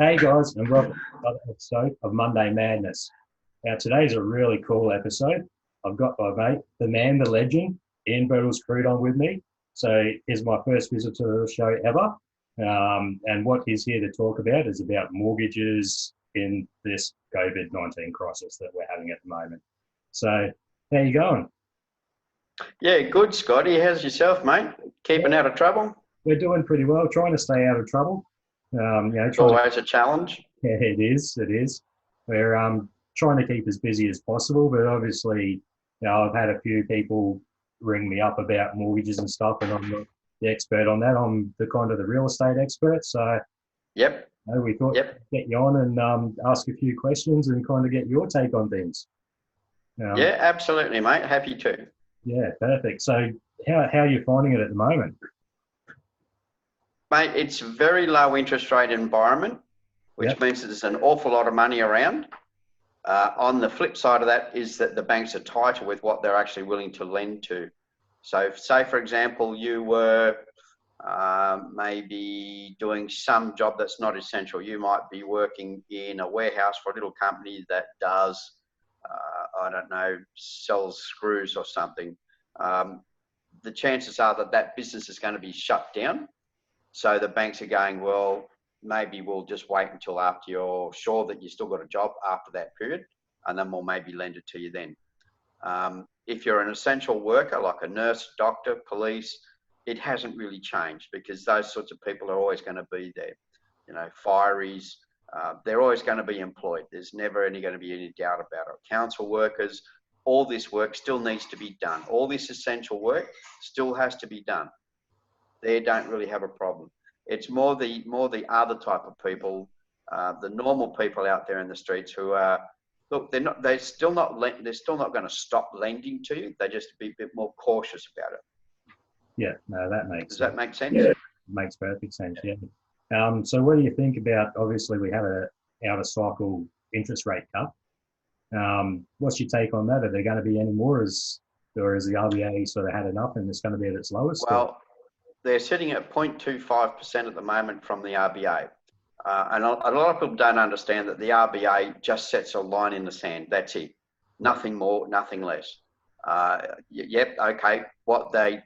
Hey guys, and welcome to another episode of Monday Madness. Now today's a really cool episode. I've got my mate, the man, the legend, Ian Birtles-Crute on with me. So here's my first visit to the show ever. And what he's here to talk about is about mortgages in this COVID-19 crisis that we're having at the moment. So how you going? Yeah, good, Scotty. How's yourself, mate? Keeping out of trouble? We're doing pretty well, trying to stay out of trouble. It's Trying to. always a challenge. Yeah, it is. It is. We're trying to keep as busy as possible, but obviously, I've had a few people ring me up about mortgages and stuff, and I'm not the expert on that. I'm the kind of the real estate expert. So, Yep, we thought yep. get you on and ask a few questions and kind of get your take on things. Yeah, absolutely, mate. Happy to. Yeah, perfect. So, how are you finding it at the moment? Mate, it's a very low interest rate environment, which Yep. means that there's an awful lot of money around. On the flip side of that is that the banks are tighter with what they're actually willing to lend to. So say, for example, you were maybe doing some job that's not essential. You might be working in a warehouse for a little company that does, I don't know, sells screws or something. The chances are that that business is going to be shut down. So the banks are going, well, maybe we'll just wait until after you're sure that you still got a job after that period, and then we'll maybe lend it to you then. If you're an essential worker, like a nurse, doctor, police, it hasn't really changed because those sorts of people are always going to be there. You know, fireys, they're always going to be employed. There's never going to be any doubt about it. Council workers, all this work still needs to be done. All this essential work still has to be done. They don't really have a problem. It's more the other type of people, the normal people out there in the streets who are, look, they're still not going to stop lending to you. They just be a bit more cautious about it. Yeah, no, that makes Does sense. that make sense? Yeah, makes perfect sense. Yeah. So what do you think about? Obviously, we have a out of cycle interest rate cut. What's your take on that? Are there going to be any more, or is the RBA sort of had enough and it's going to be at its lowest? Well, they're sitting at 0.25% at the moment from the RBA. And a lot of people don't understand that the RBA just sets a line in the sand. That's it. Nothing more, nothing less. Yep, okay. What they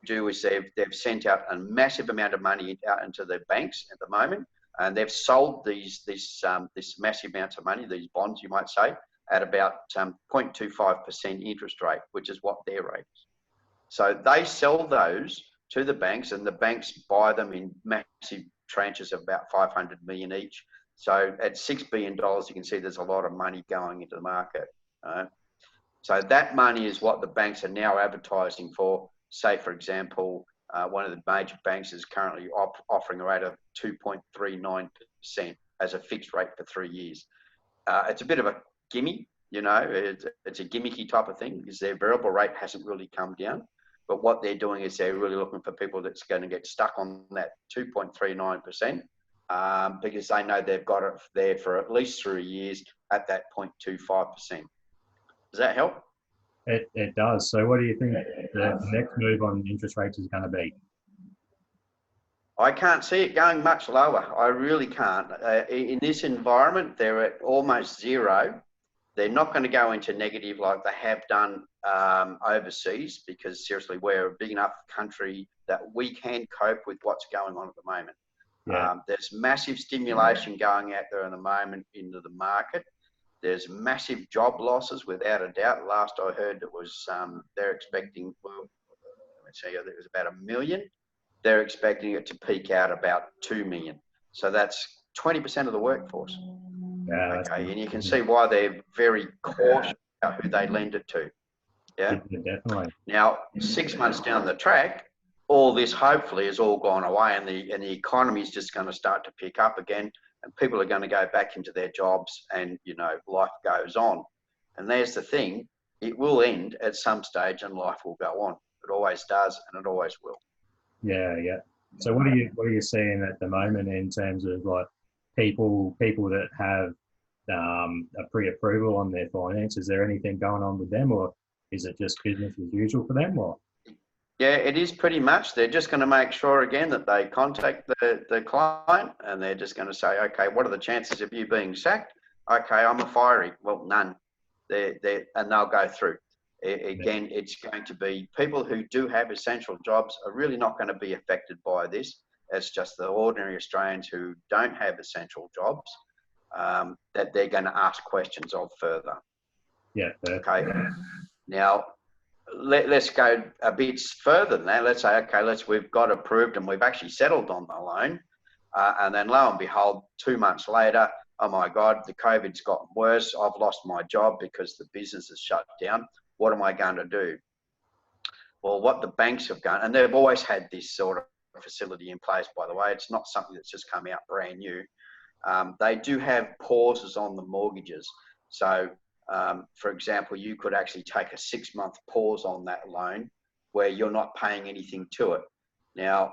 do is they've sent out a massive amount of money out into the banks at the moment, and they've sold this massive amounts of money, these bonds, you might say, at about 0.25% interest rate, which is what their rate is. So they sell those to the banks, and the banks buy them in massive tranches of about 500 million each. So at $6 billion, you can see there's a lot of money going into the market. So that money is what the banks are now advertising for. Say, for example, one of the major banks is currently offering a rate of 2.39% as a fixed rate for 3 years. It's a bit of a gimme, you know, it's a gimmicky type of thing because their variable rate hasn't really come down. But what they're doing is they're really looking for people that's going to get stuck on that 2.39% because they know they've got it there for at least 3 years at that 0.25%. Does that help? It does. So what do you think the next move on interest rates is going to be? I can't see it going much lower. I really can't. In this environment, they're at almost zero. They're not going to go into negative like they have done overseas because seriously, we're a big enough country that we can cope with what's going on at the moment. Yeah. There's massive stimulation going out there at the moment into the market. There's massive job losses without a doubt. Last I heard it was they're expecting, well, let me tell you, it was about 1 million. They're expecting it to peak out about 2 million. So that's 20% of the workforce. Yeah. Okay, and you can see why they're very cautious about who they lend it to. Yeah. Definitely. Now, 6 months down the track, all this hopefully has all gone away, and the economy is just going to start to pick up again, and people are going to go back into their jobs, and you know, life goes on. And there's the thing: it will end at some stage, and life will go on. It always does, and it always will. Yeah, yeah. So what are you seeing at the moment in terms of like people that have a pre-approval on their finance? Is there anything going on with them, or is it just business as usual for them? Or Yeah, it is pretty much. They're just going to make sure again that they contact the client, and they're just going to say, okay, what are the chances of you being sacked? Okay, I'm a firey. Well, none. And they'll go through. Again, it's going to be people who do have essential jobs are really not going to be affected by this. It's just the ordinary Australians who don't have essential jobs that they're going to ask questions of further. Yeah. Okay. Now, let's go a bit further than that. Let's say, okay, we've got approved and we've actually settled on the loan. And then lo and behold, 2 months later, oh my God, the COVID's gotten worse. I've lost my job because the business is shut down. What am I going to do? Well, what the banks have done, and they've always had this sort of facility in place, by the way, it's not something that's just come out brand new. They do have pauses on the mortgages. So, for example, you could actually take a 6-month pause on that loan where you're not paying anything to it. Now,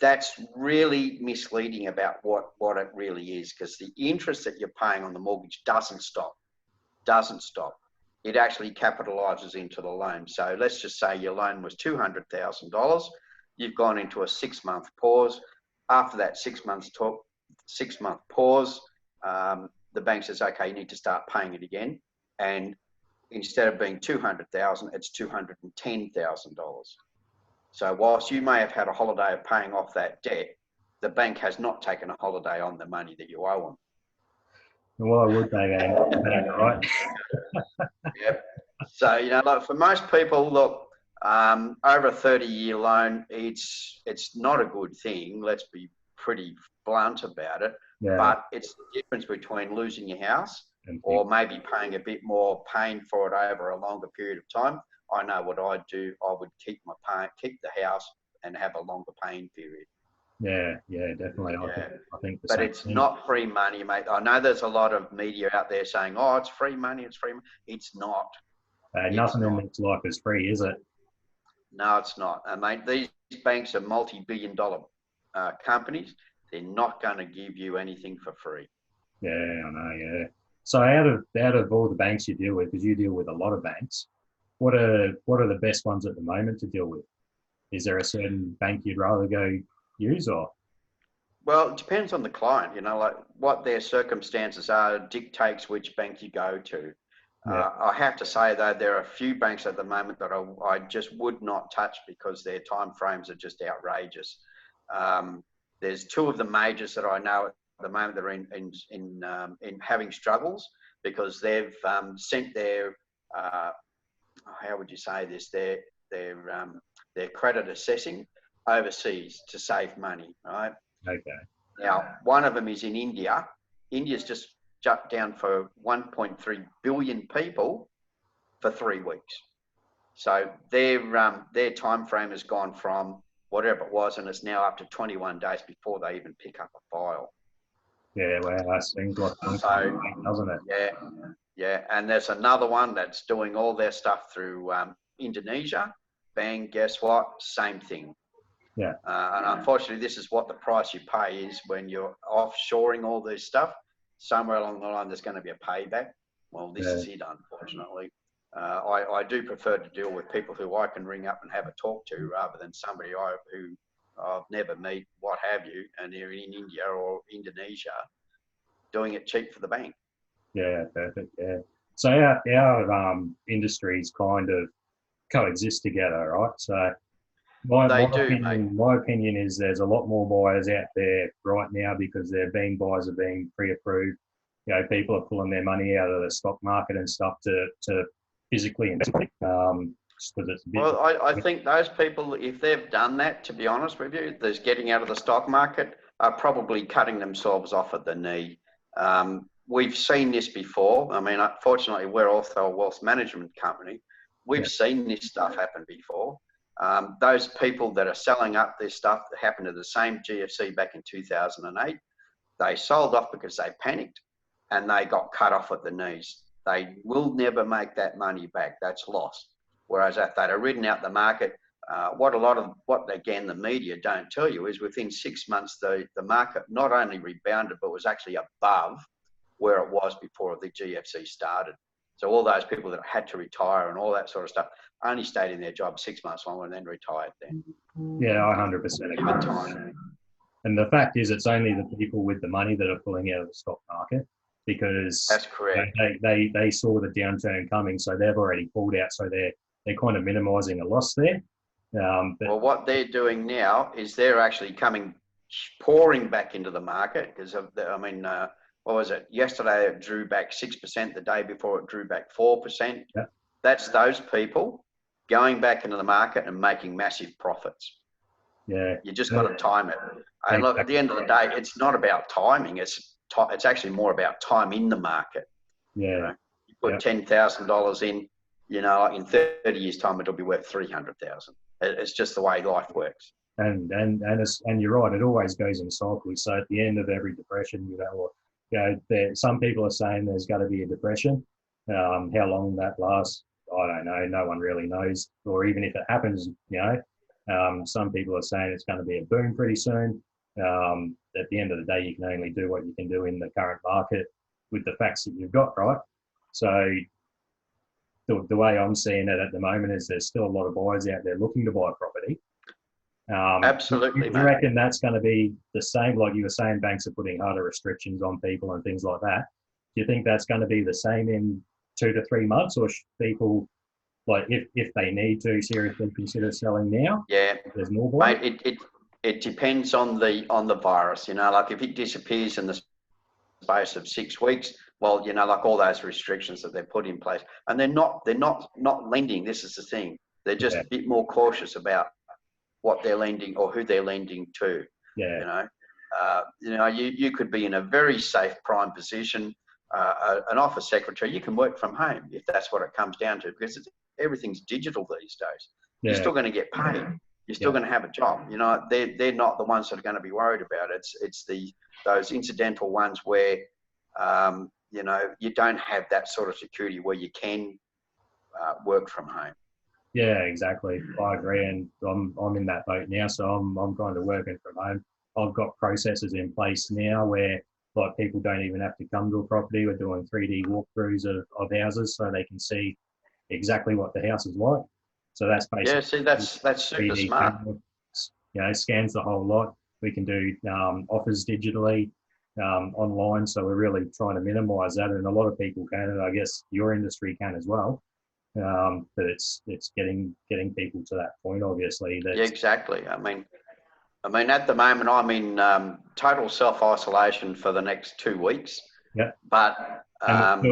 that's really misleading about what it really is, because the interest that you're paying on the mortgage doesn't stop. It actually capitalizes into the loan. So let's just say your loan was $200,000. You've gone into a 6-month pause. After that 6-month pause, the bank says, okay, you need to start paying it again. And instead of being $200,000, it's $210,000. So whilst you may have had a holiday of paying off that debt, the bank has not taken a holiday on the money that you owe them. Why would they? Right? Yep. So, like for most people, look, over a 30-year loan, it's not a good thing. Let's be pretty blunt about it. Yeah. But it's the difference between losing your house or maybe paying a bit more, paying for it over a longer period of time. I know what I'd do. I would keep the house and have a longer paying period. Yeah, definitely. Yeah. I think but it's not free money, mate. I know there's a lot of media out there saying, oh, it's free money, it's free money. It's not. Nothing in this life is free, is it? No, it's not. And mate, these banks are multi-billion-dollar companies. They're not going to give you anything for free. Yeah, I know, yeah. So out of all the banks you deal with, because you deal with a lot of banks, what are the best ones at the moment to deal with? Is there a certain bank you'd rather go use, or? Well, it depends on the client, like what their circumstances are dictates which bank you go to. Yeah. I have to say, though, there are a few banks at the moment that I just would not touch because their time frames are just outrageous. There's 2 of the majors that I know at the moment that are in having struggles because they've sent their how would you say this, their credit assessing overseas to save money, right? Okay. Now, one of them is in India. India's just shut down for 1.3 billion people for 3 weeks. So their time frame has gone from whatever it was, and it's now up to 21 days before they even pick up a file. Yeah, well, that seems like so, doesn't it? Yeah. And there's another one that's doing all their stuff through Indonesia. Bang, guess what? Same thing. Yeah. And unfortunately, this is what the price you pay is when you're offshoring all this stuff. Somewhere along the line, there's going to be a payback. Well, this is it, unfortunately. I do prefer to deal with people who I can ring up and have a talk to rather than somebody who I've never met, what have you, and they're in India or Indonesia doing it cheap for the bank. Yeah, perfect. Yeah. So our industries kind of coexist together, right? So my opinion is there's a lot more buyers out there right now because buyers are being pre-approved. People are pulling their money out of the stock market and stuff to physically invest. I think those people, if they've done that, to be honest with you, there's getting out of the stock market, are probably cutting themselves off at the knee. We've seen this before. I mean, unfortunately, we're also a wealth management company. We've seen this stuff happen before. Those people that are selling up their stuff that happened to the same GFC back in 2008, they sold off because they panicked and they got cut off at the knees. They will never make that money back. That's lost. Whereas if they'd have ridden out the market, what again the media don't tell you is within 6 months the market not only rebounded but was actually above where it was before the GFC started. So all those people that had to retire and all that sort of stuff only stayed in their job 6 months longer and then retired then. Yeah, I 100% Give it agree. time. And the fact is, it's only the people with the money that are pulling out of the stock market because That's correct. they saw the downturn coming, so they've already pulled out. So they're kind of minimising a loss there. Well, what they're doing now is they're actually pouring back into the market because what was it? Yesterday it drew back 6%. The day before it drew back 4%. Yeah. That's those people going back into the market and making massive profits. Yeah, you just got to time it. And look, at the end of the day, it's not about timing. It's actually more about time in the market. Yeah, you put $10,000 in, like in 30 years' time, it'll be worth 300,000. It's just the way life works. And you're right. It always goes in cycles. So at the end of every depression, some people are saying there's going to be a depression. How long that lasts, I don't know. No one really knows. Or even if it happens, some people are saying it's going to be a boom pretty soon. At the end of the day, you can only do what you can do in the current market with the facts that you've got, right? So the way I'm seeing it at the moment is there's still a lot of buyers out there looking to buy property. Absolutely. Do you reckon that's going to be the same? Like you were saying, banks are putting harder restrictions on people and things like that. Do you think that's going to be the same in 2 to 3 months, or should people, like, if they need to, seriously consider selling now? Yeah, there's more buyers. Mate, it depends on the virus. Like if it disappears in the space of 6 weeks, well, like all those restrictions that they've put in place, and they're not lending. This is the thing; they're just a bit more cautious about what they're lending or who they're lending to. Yeah. You could be in a very safe prime position. An office secretary, you can work from home if that's what it comes down to, because everything's digital these days. Yeah. You're still going to get paid. You're still going to have a job. They're not the ones that are going to be worried about it. It's those incidental ones where you don't have that sort of security where you can work from home. Yeah, exactly. I agree, and I'm in that boat now, so I'm kind of working from home. I've got processes in place now where, like, people don't even have to come to a property. We're doing 3D walkthroughs of houses so they can see exactly what the house is like. So that's basically that's super smart. Camera, scans the whole lot. We can do offers digitally, online. So we're really trying to minimise that, and a lot of people can, and I guess your industry can as well. But it's getting people to that point, obviously. Yeah, exactly. I mean, at the moment, I'm in total self-isolation for the next 2 weeks. Yeah. But I'm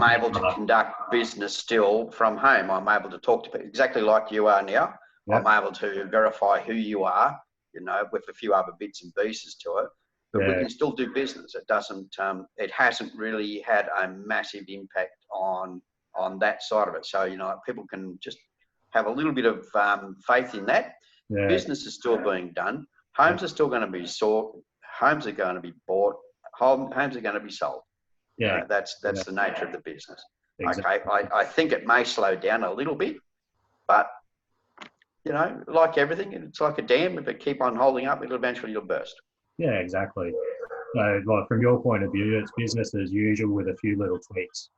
able to conduct business still from home. I'm able to talk to people exactly like you are now. Yeah. I'm able to verify who you are, with a few other bits and pieces to it. But we can still do business. It doesn't. It hasn't really had a massive impact on that side of it. So people can just have a little bit of faith in that. Yeah. Business is still being done. Homes are still going to be sold. Homes are going to be bought. Homes are going to be sold. Yeah, that's the nature of the business. Exactly. Okay, I think it may slow down a little bit, but like everything, it's like a dam. If it keep on holding up, it'll eventually burst. Yeah, exactly. So, like, from your point of view, it's business as usual with a few little tweaks.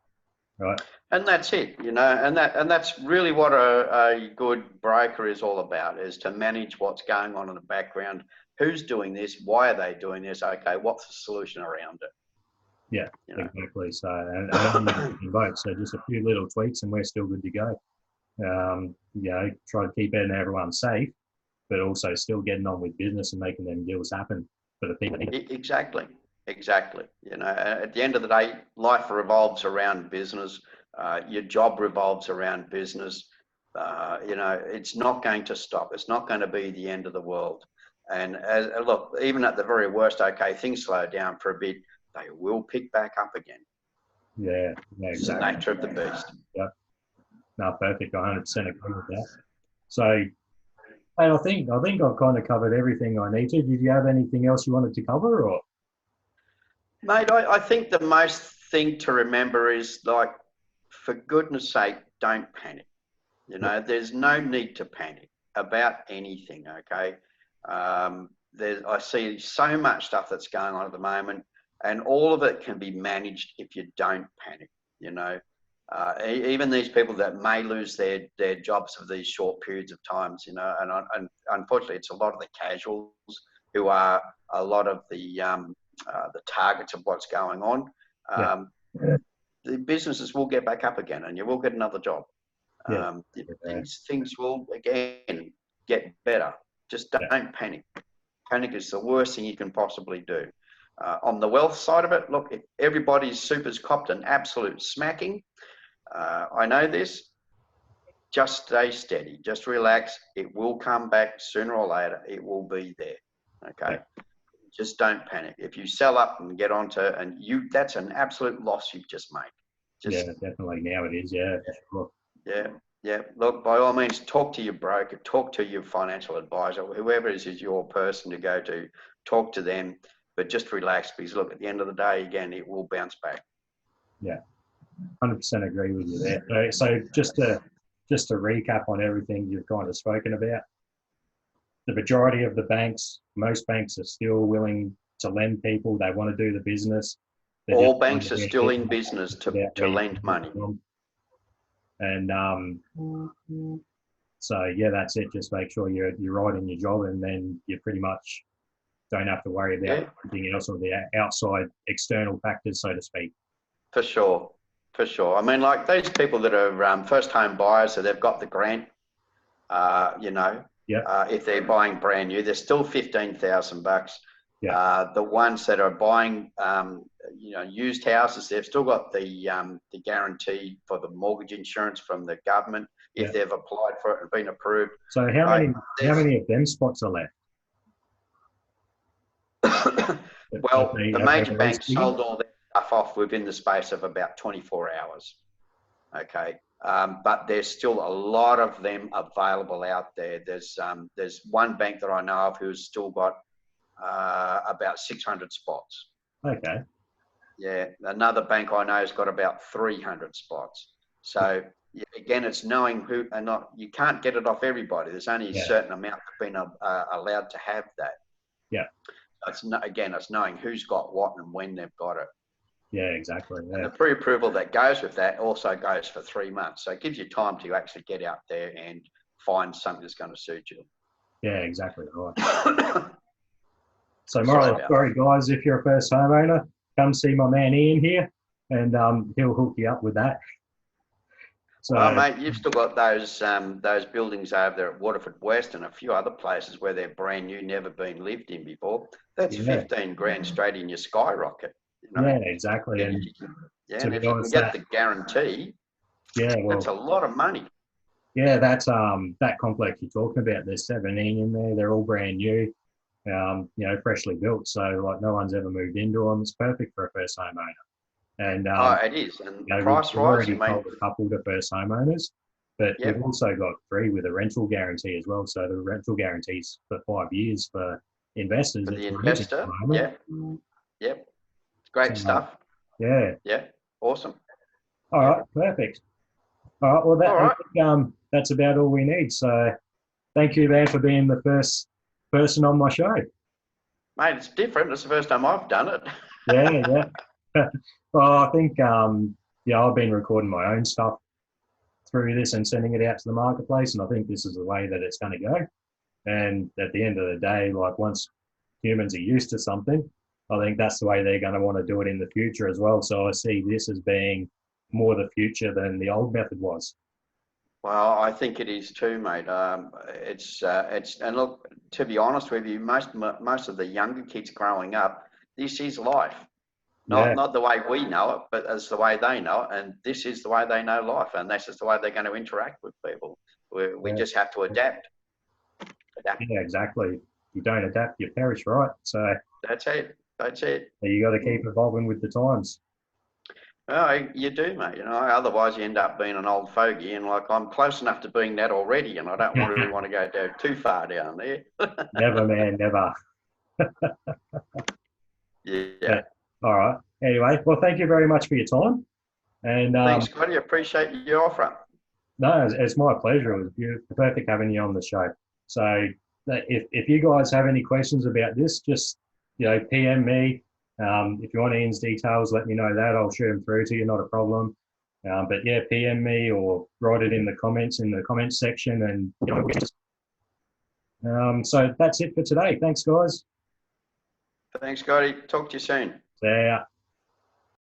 Right. And that's it, and that's really what a good broker is all about, is to manage what's going on in the background. Who's doing this? Why are they doing this? Okay, what's the solution around it? Yeah, exactly. So, and both. So just a few little tweaks, and we're still good to go. Try to keep everyone safe, but also still getting on with business and making them deals happen for the people. Exactly. At the end of the day, life revolves around business. Your job revolves around business. It's not going to stop. It's not going to be the end of the world. And look, even at the very worst, okay, things slow down for a bit, they will pick back up again. Yeah, exactly. It's the nature of the beast. Yeah. No, perfect. I 100% agree with that. So, I think I've kind of covered everything I need to. Did you have anything else you wanted to cover, or? Mate, I think the most thing to remember is, like, for goodness sake, don't panic. There's no need to panic about anything, okay? I see so much stuff that's going on at the moment, and all of it can be managed if you don't panic, Even these people that may lose their jobs for these short periods of times, and unfortunately, it's a lot of the casuals who are a lot of the targets of what's going on. The businesses will get back up again, and you will get another job. Things will again get better. Just don't panic. Panic is the worst thing you can possibly do. On the wealth side of it, look, if everybody's super's copped an absolute smacking, I know this. Just stay steady. Just relax. It will come back sooner or later. It will be there. Okay. Just don't panic. If you sell up and get onto, that's an absolute loss you've just made. Definitely now it is. Yeah, for sure. Yeah. Look, by all means, talk to your broker, talk to your financial advisor, whoever is your person to go to. Talk to them, but just relax, because look, at the end of the day, again, it will bounce back. Yeah, 100% agree with you there. So just to recap on everything you've kind of spoken about, the majority of the banks, most banks are still willing to lend people. They want to do the business. All banks are still in business to lend money. And so yeah, that's it. Just make sure you're right in your job, and then you pretty much don't have to worry about anything else or the outside external factors, so to speak. For sure. I mean, like those people that are first home buyers, so they've got the grant, if they're buying brand new, they're still $15,000. The ones that are buying, used houses, they've still got the guarantee for the mortgage insurance from the government if they've applied for it and been approved. So how many of them spots are left? Well, the major banks sold all their stuff off within the space of about 24 hours. Okay. But there's still a lot of them available out there. There's one bank that I know of who's still got about 600 spots. Okay. Yeah. Another bank I know has got about 300 spots. So again, it's knowing who, and you can't get it off everybody. There's only a certain amount that's been allowed to have that. Yeah. It's knowing who's got what and when they've got it. Yeah, exactly. Yeah. And the pre-approval that goes with that also goes for 3 months. So it gives you time to actually get out there and find something that's going to suit you. Yeah, exactly right. So sorry guys, if you're a first homeowner, come see my man Ian here, and he'll hook you up with that. So, well, mate, you've still got those buildings over there at Waterford West and a few other places where they're brand new, never been lived in before. That's 15 grand straight in your skyrocket. Yeah, exactly. And and if you can get the guarantee, that's a lot of money. Yeah, that's that complex you're talking about. There's 17 in there. They're all brand new, freshly built. So like no one's ever moved into them. It's perfect for a first homeowner. And it is. And price-wise, already told a couple to first homeowners, but we've also got 3 with a rental guarantee as well. So the rental guarantees for 5 years for investors. For the investor, yep. Great stuff. Yeah. Yeah. Awesome. All right. Perfect. All right. Well, I think, that's about all we need. So thank you, man, for being the first person on my show. Mate, it's different. It's the first time I've done it. Yeah. Well, I think, I've been recording my own stuff through this and sending it out to the marketplace. And I think this is the way that it's going to go. And at the end of the day, like once humans are used to something, I think that's the way they're going to want to do it in the future as well. So I see this as being more the future than the old method was. Well, I think it is too, mate. And look, to be honest with you, most of the younger kids growing up, this is life. Not the way we know it, but as the way they know it. And this is the way they know life. And this is the way they're going to interact with people. We just have to adapt. Yeah, exactly. You don't adapt, you perish, right? So that's it. You got to keep evolving with the times. Well, you do, mate. Otherwise you end up being an old fogey, and like I'm close enough to being that already, and I don't really want to go down too far down there. Never, man, never. Yeah. All right. Anyway, well, thank you very much for your time. And thanks, Scotty. Appreciate your offer. No, it's my pleasure. It was beautiful, perfect having you on the show. So if you guys have any questions about this, just PM me. If you want Ian's details, let me know that. I'll shoot them through to you. Not a problem. But yeah, PM me or write it in the comments section, and so that's it for today. Thanks, guys. Thanks, Scotty. Talk to you soon. See ya.